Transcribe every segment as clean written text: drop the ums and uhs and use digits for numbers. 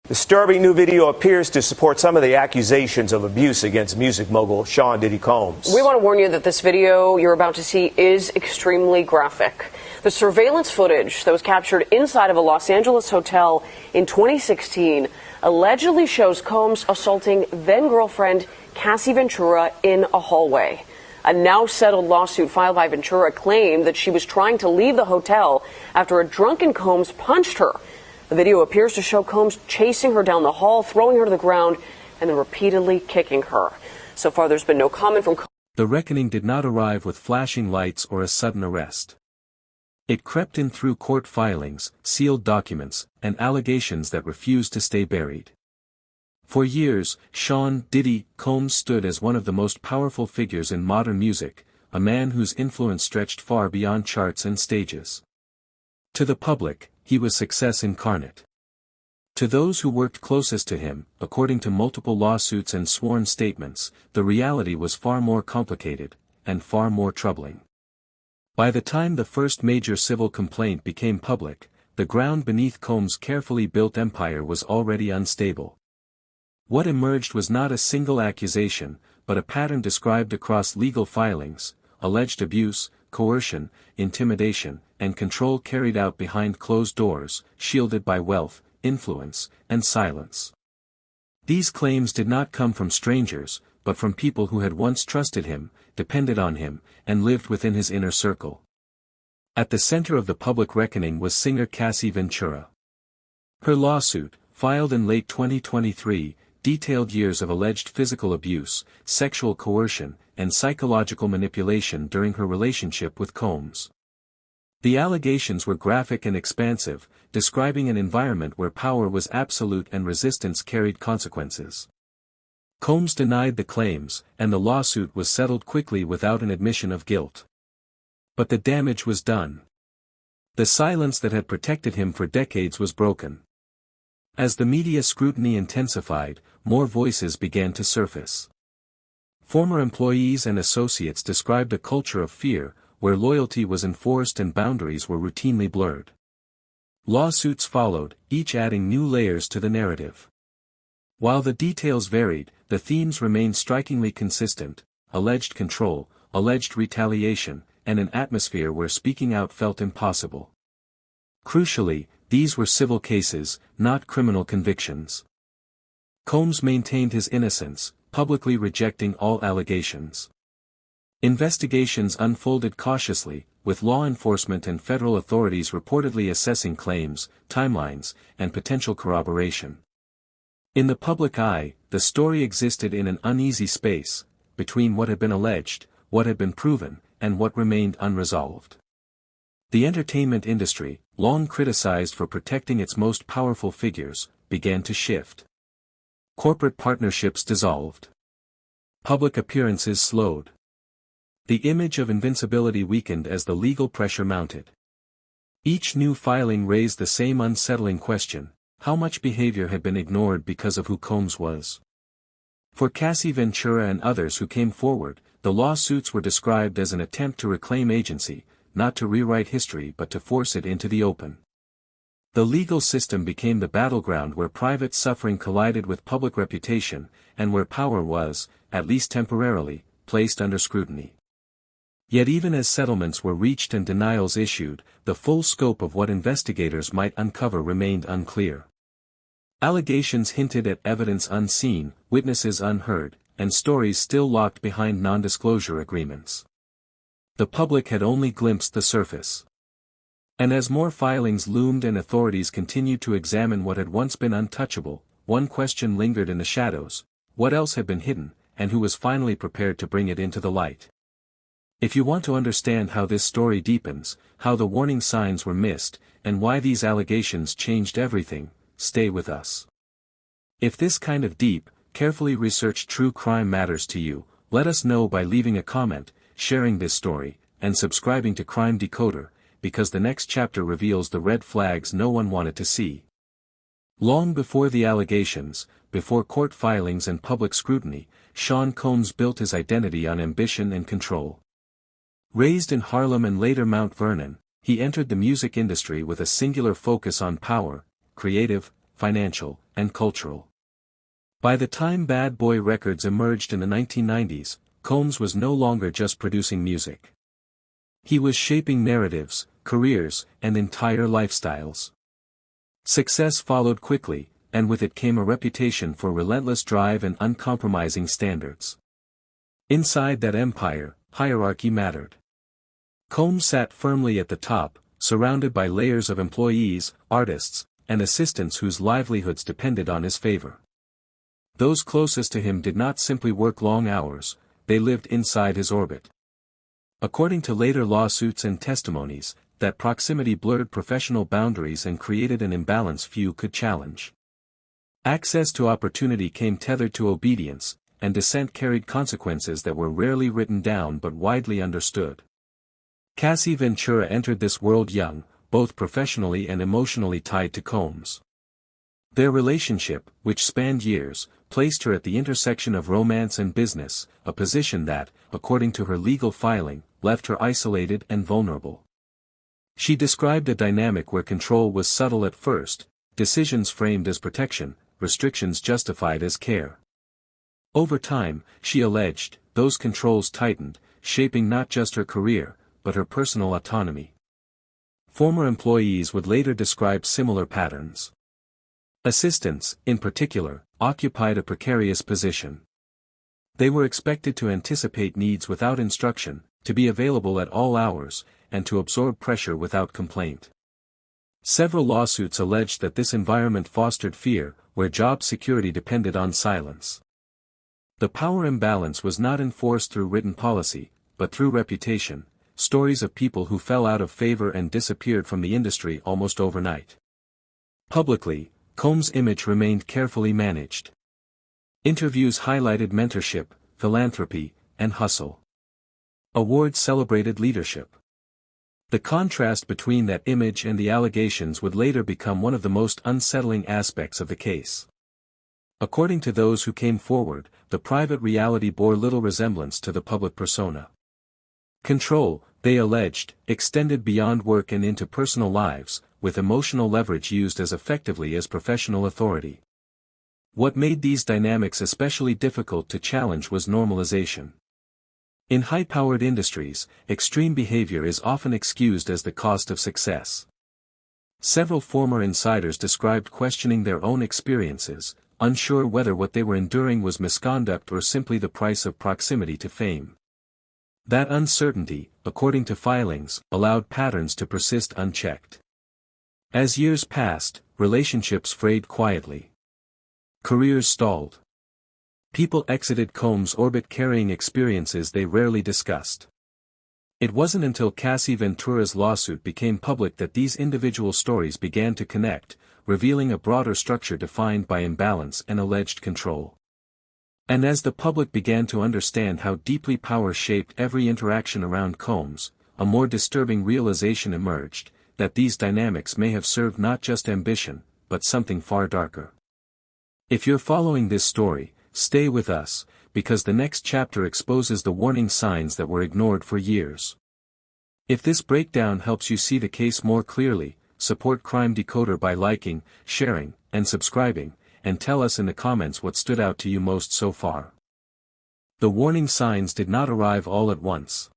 Disturbing new video appears to support some of the accusations of abuse against music mogul Sean Diddy Combs. We want to warn you that this video you're about to see is extremely graphic. The surveillance footage that was captured inside of a Los Angeles hotel in 2016 allegedly shows Combs assaulting then-girlfriend Cassie Ventura in a hallway. A now settled lawsuit filed by Ventura claimed that she was trying to leave the hotel after a drunken Combs punched her. The video appears to show Combs chasing her down the hall, throwing her to the ground, and then repeatedly kicking her. So far, there's been no comment from Combs. The reckoning did not arrive with flashing lights or a sudden arrest. It crept in through court filings, sealed documents, and allegations that refused to stay buried. For years, Sean Diddy Combs stood as one of the most powerful figures in modern music, a man whose influence stretched far beyond charts and stages. To the public, he was success incarnate. To those who worked closest to him, according to multiple lawsuits and sworn statements, the reality was far more complicated, and far more troubling. By the time the first major civil complaint became public, the ground beneath Combs' carefully built empire was already unstable. What emerged was not a single accusation, but a pattern described across legal filings: alleged abuse, coercion, intimidation, and control carried out behind closed doors, shielded by wealth, influence, and silence. These claims did not come from strangers, but from people who had once trusted him, depended on him, and lived within his inner circle. At the center of the public reckoning was singer Cassie Ventura. Her lawsuit, filed in late 2023, detailed years of alleged physical abuse, sexual coercion, and psychological manipulation during her relationship with Combs. The allegations were graphic and expansive, describing an environment where power was absolute and resistance carried consequences. Combs denied the claims, and the lawsuit was settled quickly without an admission of guilt. But the damage was done. The silence that had protected him for decades was broken. As the media scrutiny intensified, more voices began to surface. Former employees and associates described a culture of fear, where loyalty was enforced and boundaries were routinely blurred. Lawsuits followed, each adding new layers to the narrative. While the details varied, the themes remained strikingly consistent: alleged control, alleged retaliation, and an atmosphere where speaking out felt impossible. Crucially, these were civil cases, not criminal convictions. Combs maintained his innocence, publicly rejecting all allegations. Investigations unfolded cautiously, with law enforcement and federal authorities reportedly assessing claims, timelines, and potential corroboration. In the public eye, the story existed in an uneasy space, between what had been alleged, what had been proven, and what remained unresolved. The entertainment industry, long criticized for protecting its most powerful figures, began to shift. Corporate partnerships dissolved. Public appearances slowed. The image of invincibility weakened as the legal pressure mounted. Each new filing raised the same unsettling question: how much behavior had been ignored because of who Combs was? For Cassie Ventura and others who came forward, the lawsuits were described as an attempt to reclaim agency, not to rewrite history but to force it into the open. The legal system became the battleground where private suffering collided with public reputation, and where power was, at least temporarily, placed under scrutiny. Yet even as settlements were reached and denials issued, the full scope of what investigators might uncover remained unclear. Allegations hinted at evidence unseen, witnesses unheard, and stories still locked behind non-disclosure agreements. The public had only glimpsed the surface. And as more filings loomed and authorities continued to examine what had once been untouchable, one question lingered in the shadows: what else had been hidden, and who was finally prepared to bring it into the light? If you want to understand how this story deepens, how the warning signs were missed, and why these allegations changed everything, stay with us. If this kind of deep, carefully researched true crime matters to you, let us know by leaving a comment, sharing this story, and subscribing to Crime Decoder, because the next chapter reveals the red flags no one wanted to see. Long before the allegations, before court filings and public scrutiny, Sean Combs built his identity on ambition and control. Raised in Harlem and later Mount Vernon, he entered the music industry with a singular focus on power, creative, financial, and cultural. By the time Bad Boy Records emerged in the 1990s, Combs was no longer just producing music. He was shaping narratives, careers, and entire lifestyles. Success followed quickly, and with it came a reputation for relentless drive and uncompromising standards. Inside that empire, hierarchy mattered. Combs sat firmly at the top, surrounded by layers of employees, artists, and assistants whose livelihoods depended on his favor. Those closest to him did not simply work long hours, they lived inside his orbit. According to later lawsuits and testimonies, that proximity blurred professional boundaries and created an imbalance few could challenge. Access to opportunity came tethered to obedience, and dissent carried consequences that were rarely written down but widely understood. Cassie Ventura entered this world young, both professionally and emotionally tied to Combs. Their relationship, which spanned years, placed her at the intersection of romance and business, a position that, according to her legal filing, left her isolated and vulnerable. She described a dynamic where control was subtle at first, decisions framed as protection, restrictions justified as care. Over time, she alleged, those controls tightened, shaping not just her career, but her personal autonomy. Former employees would later describe similar patterns. Assistants, in particular, occupied a precarious position. They were expected to anticipate needs without instruction, to be available at all hours, and to absorb pressure without complaint. Several lawsuits alleged that this environment fostered fear, where job security depended on silence. The power imbalance was not enforced through written policy, but through reputation, stories of people who fell out of favor and disappeared from the industry almost overnight. Publicly, Combs' image remained carefully managed. Interviews highlighted mentorship, philanthropy, and hustle. Awards celebrated leadership. The contrast between that image and the allegations would later become one of the most unsettling aspects of the case. According to those who came forward, the private reality bore little resemblance to the public persona. Control, they alleged, extended beyond work and into personal lives, with emotional leverage used as effectively as professional authority. What made these dynamics especially difficult to challenge was normalization. In high-powered industries, extreme behavior is often excused as the cost of success. Several former insiders described questioning their own experiences, unsure whether what they were enduring was misconduct or simply the price of proximity to fame. That uncertainty, according to filings, allowed patterns to persist unchecked. As years passed, relationships frayed quietly. Careers stalled. People exited Combs' orbit carrying experiences they rarely discussed. It wasn't until Cassie Ventura's lawsuit became public that these individual stories began to connect, revealing a broader structure defined by imbalance and alleged control. And as the public began to understand how deeply power shaped every interaction around Combs, a more disturbing realization emerged, that these dynamics may have served not just ambition, but something far darker. If you're following this story, stay with us, because the next chapter exposes the warning signs that were ignored for years. If this breakdown helps you see the case more clearly, support Crime Decoder by liking, sharing, and subscribing, and tell us in the comments what stood out to you most so far. The warning signs did not arrive all at once.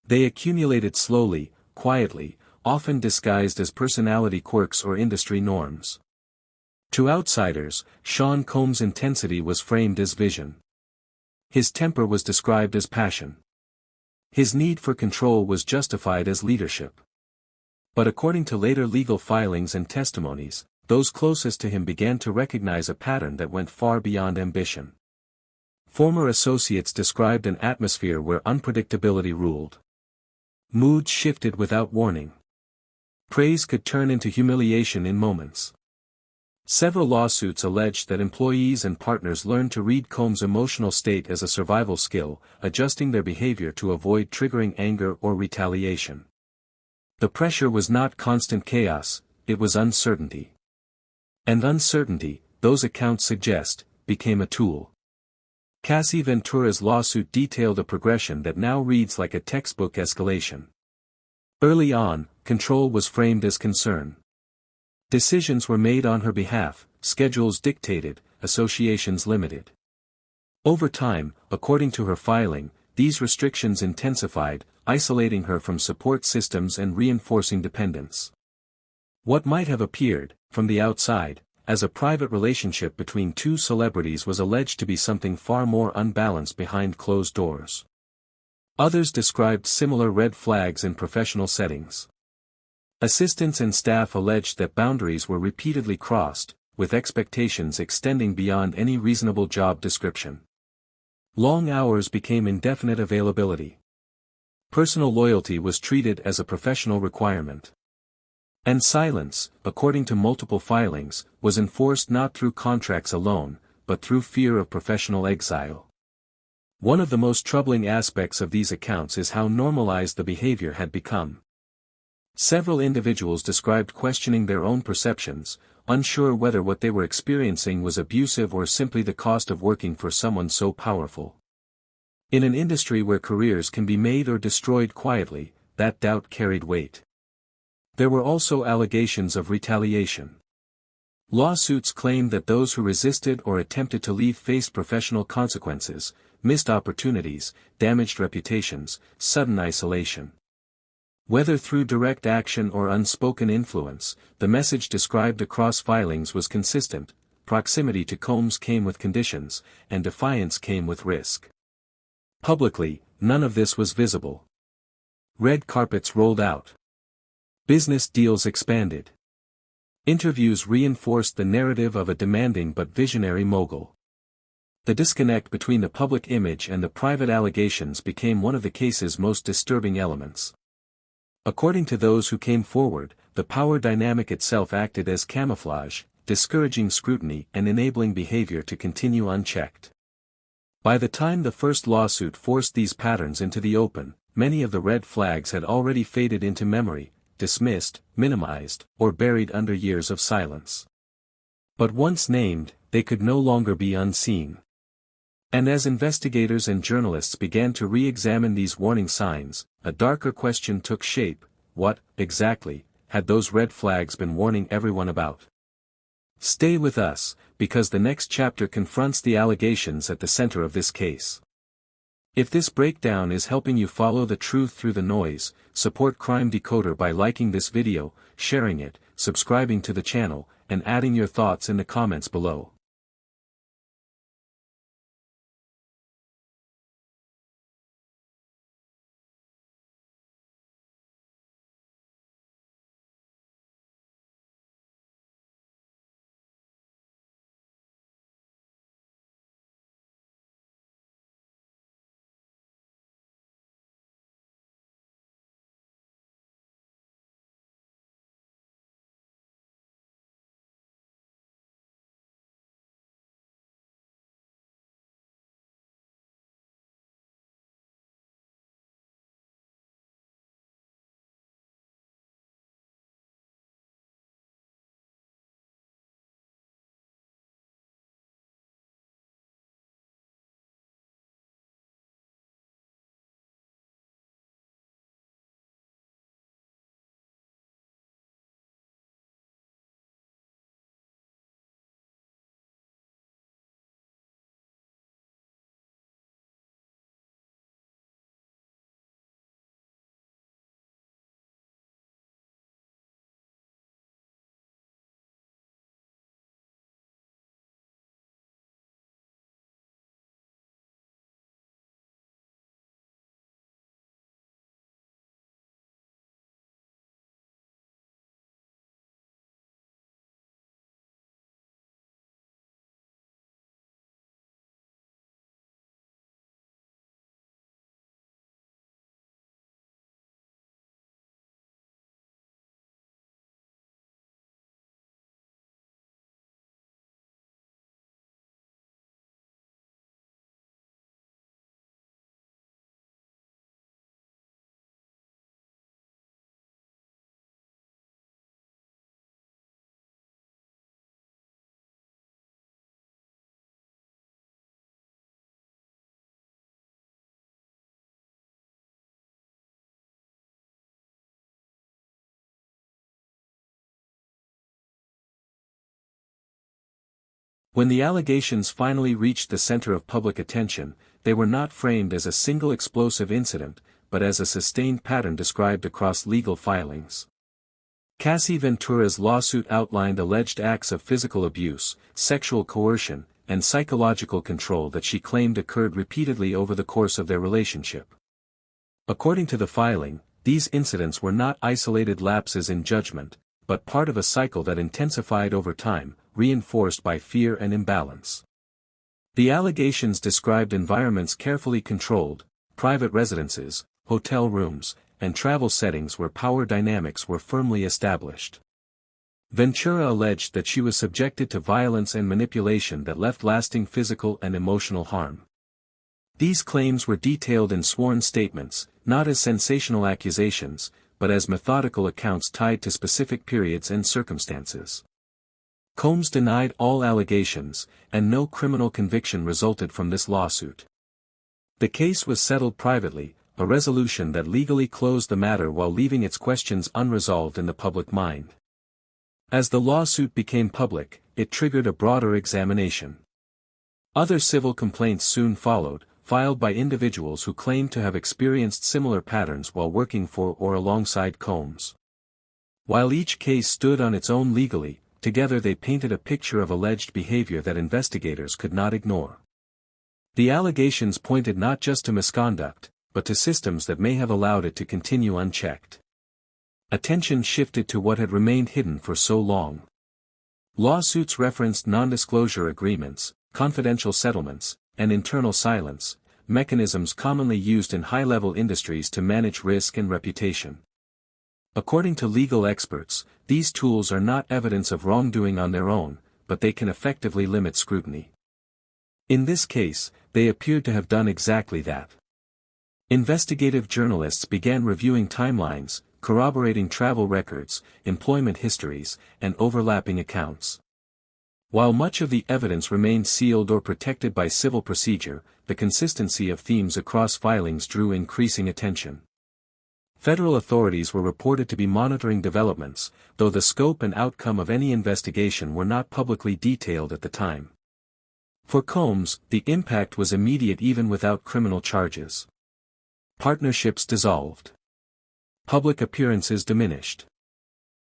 They accumulated slowly, quietly, often disguised as personality quirks or industry norms. To outsiders, Sean Combs' intensity was framed as vision. His temper was described as passion. His need for control was justified as leadership. But according to later legal filings and testimonies, those closest to him began to recognize a pattern that went far beyond ambition. Former associates described an atmosphere where unpredictability ruled. Moods shifted without warning. Praise could turn into humiliation in moments. Several lawsuits alleged that employees and partners learned to read Combs' emotional state as a survival skill, adjusting their behavior to avoid triggering anger or retaliation. The pressure was not constant chaos, it was uncertainty. And uncertainty, those accounts suggest, became a tool. Cassie Ventura's lawsuit detailed a progression that now reads like a textbook escalation. Early on, control was framed as concern. Decisions were made on her behalf, schedules dictated, associations limited. Over time, according to her filing, these restrictions intensified, isolating her from support systems and reinforcing dependence. What might have appeared, from the outside, as a private relationship between two celebrities was alleged to be something far more unbalanced behind closed doors. Others described similar red flags in professional settings. Assistants and staff alleged that boundaries were repeatedly crossed, with expectations extending beyond any reasonable job description. Long hours became indefinite availability. Personal loyalty was treated as a professional requirement. And silence, according to multiple filings, was enforced not through contracts alone, but through fear of professional exile. One of the most troubling aspects of these accounts is how normalized the behavior had become. Several individuals described questioning their own perceptions, unsure whether what they were experiencing was abusive or simply the cost of working for someone so powerful. In an industry where careers can be made or destroyed quietly, that doubt carried weight. There were also allegations of retaliation. Lawsuits claimed that those who resisted or attempted to leave faced professional consequences, missed opportunities, damaged reputations, sudden isolation. Whether through direct action or unspoken influence, the message described across filings was consistent: proximity to Combs came with conditions, and defiance came with risk. Publicly, none of this was visible. Red carpets rolled out. Business deals expanded. Interviews reinforced the narrative of a demanding but visionary mogul. The disconnect between the public image and the private allegations became one of the case's most disturbing elements. According to those who came forward, the power dynamic itself acted as camouflage, discouraging scrutiny and enabling behavior to continue unchecked. By the time the first lawsuit forced these patterns into the open, many of the red flags had already faded into memory, dismissed, minimized, or buried under years of silence. But once named, they could no longer be unseen. And as investigators and journalists began to re-examine these warning signs, a darker question took shape: what, exactly, had those red flags been warning everyone about? Stay with us, because the next chapter confronts the allegations at the center of this case. If this breakdown is helping you follow the truth through the noise, support Crime Decoder by liking this video, sharing it, subscribing to the channel, and adding your thoughts in the comments below. When the allegations finally reached the center of public attention, they were not framed as a single explosive incident, but as a sustained pattern described across legal filings. Cassie Ventura's lawsuit outlined alleged acts of physical abuse, sexual coercion, and psychological control that she claimed occurred repeatedly over the course of their relationship. According to the filing, these incidents were not isolated lapses in judgment, but part of a cycle that intensified over time, reinforced by fear and imbalance. The allegations described environments carefully controlled, private residences, hotel rooms, and travel settings where power dynamics were firmly established. Ventura alleged that she was subjected to violence and manipulation that left lasting physical and emotional harm. These claims were detailed in sworn statements, not as sensational accusations, but as methodical accounts tied to specific periods and circumstances. Combs denied all allegations, and no criminal conviction resulted from this lawsuit. The case was settled privately, a resolution that legally closed the matter while leaving its questions unresolved in the public mind. As the lawsuit became public, it triggered a broader examination. Other civil complaints soon followed, filed by individuals who claimed to have experienced similar patterns while working for or alongside Combs. While each case stood on its own legally, together they painted a picture of alleged behavior that investigators could not ignore. The allegations pointed not just to misconduct, but to systems that may have allowed it to continue unchecked. Attention shifted to what had remained hidden for so long. Lawsuits referenced non-disclosure agreements, confidential settlements, and internal silence, mechanisms commonly used in high-level industries to manage risk and reputation. According to legal experts, these tools are not evidence of wrongdoing on their own, but they can effectively limit scrutiny. In this case, they appeared to have done exactly that. Investigative journalists began reviewing timelines, corroborating travel records, employment histories, and overlapping accounts. While much of the evidence remained sealed or protected by civil procedure, the consistency of themes across filings drew increasing attention. Federal authorities were reported to be monitoring developments, though the scope and outcome of any investigation were not publicly detailed at the time. For Combs, the impact was immediate even without criminal charges. Partnerships dissolved. Public appearances diminished.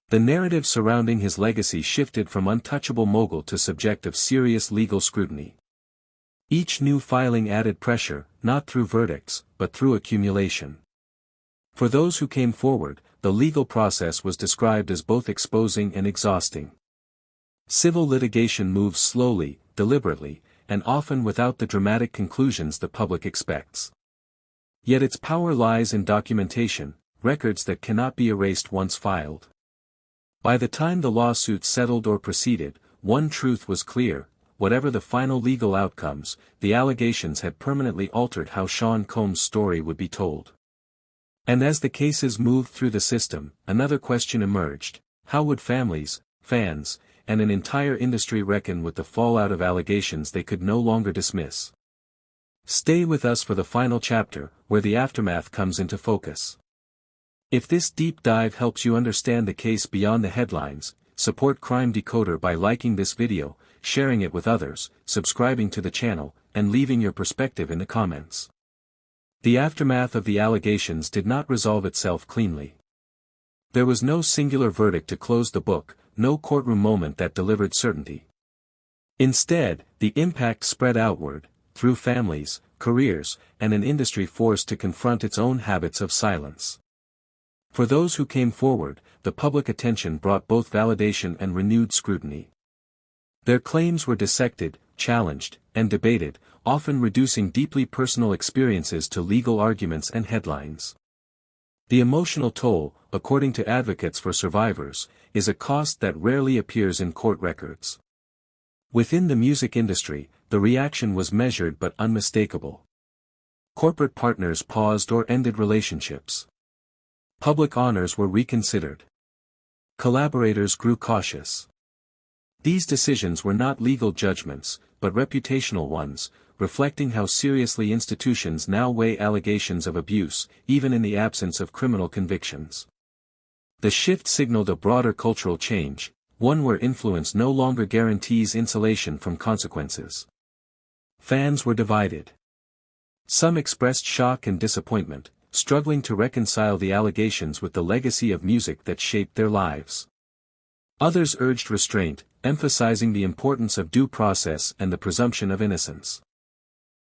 The narrative surrounding his legacy shifted from untouchable mogul to subject of serious legal scrutiny. Each new filing added pressure, not through verdicts, but through accumulation. For those who came forward, the legal process was described as both exposing and exhausting. Civil litigation moves slowly, deliberately, and often without the dramatic conclusions the public expects. Yet its power lies in documentation, records that cannot be erased once filed. By the time the lawsuit settled or proceeded, one truth was clear: whatever the final legal outcomes, the allegations had permanently altered how Sean Combs' story would be told. And as the cases moved through the system, another question emerged: how would families, fans, and an entire industry reckon with the fallout of allegations they could no longer dismiss? Stay with us for the final chapter, where the aftermath comes into focus. If this deep dive helps you understand the case beyond the headlines, support Crime Decoder by liking this video, sharing it with others, subscribing to the channel, and leaving your perspective in the comments. The aftermath of the allegations did not resolve itself cleanly. There was no singular verdict to close the book, no courtroom moment that delivered certainty. Instead, the impact spread outward, through families, careers, and an industry forced to confront its own habits of silence. For those who came forward, the public attention brought both validation and renewed scrutiny. Their claims were dissected, challenged, and debated, often reducing deeply personal experiences to legal arguments and headlines. The emotional toll, according to advocates for survivors, is a cost that rarely appears in court records. Within the music industry, the reaction was measured but unmistakable. Corporate partners paused or ended relationships. Public honors were reconsidered. Collaborators grew cautious. These decisions were not legal judgments, but reputational ones, reflecting how seriously institutions now weigh allegations of abuse, even in the absence of criminal convictions. The shift signaled a broader cultural change: one where influence no longer guarantees insulation from consequences. Fans were divided. Some expressed shock and disappointment, struggling to reconcile the allegations with the legacy of music that shaped their lives. Others urged restraint, emphasizing the importance of due process and the presumption of innocence.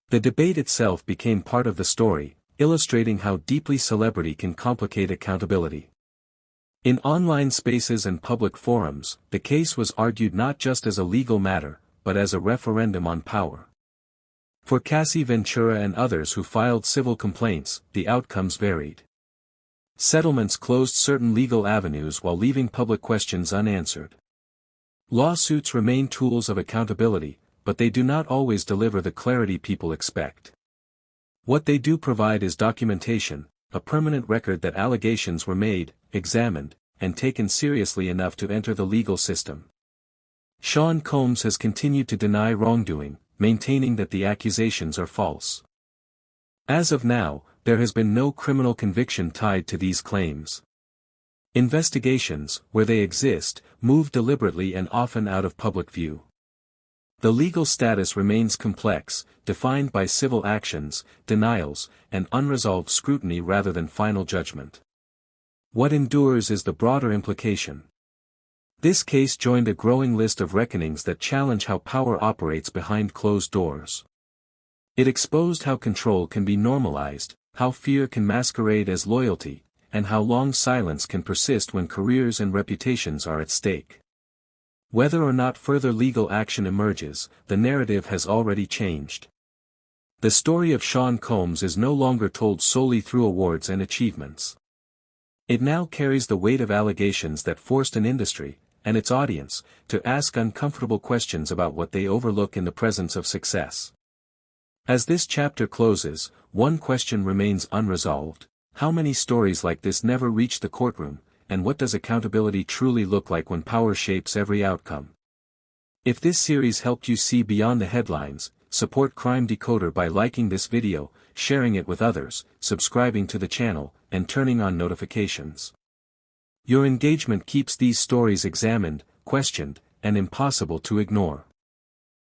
The debate itself became part of the story, illustrating how deeply celebrity can complicate accountability. In online spaces and public forums, the case was argued not just as a legal matter, but as a referendum on power. For Cassie Ventura and others who filed civil complaints, the outcomes varied. Settlements closed certain legal avenues while leaving public questions unanswered. Lawsuits remain tools of accountability, but they do not always deliver the clarity people expect. What they do provide is documentation, a permanent record that allegations were made, examined, and taken seriously enough to enter the legal system. Sean Combs has continued to deny wrongdoing, maintaining that the accusations are false. As of now, there has been no criminal conviction tied to these claims. Investigations, where they exist, move deliberately and often out of public view. The legal status remains complex, defined by civil actions, denials, and unresolved scrutiny rather than final judgment. What endures is the broader implication. This case joined a growing list of reckonings that challenge how power operates behind closed doors. It exposed how control can be normalized, how fear can masquerade as loyalty, and how long silence can persist when careers and reputations are at stake. Whether or not further legal action emerges, the narrative has already changed. The story of Sean Combs is no longer told solely through awards and achievements. It now carries the weight of allegations that forced an industry, and its audience, to ask uncomfortable questions about what they overlook in the presence of success. As this chapter closes, one question remains unresolved: how many stories like this never reach the courtroom, and what does accountability truly look like when power shapes every outcome? If this series helped you see beyond the headlines, support Crime Decoder by liking this video, sharing it with others, subscribing to the channel, and turning on notifications. Your engagement keeps these stories examined, questioned, and impossible to ignore.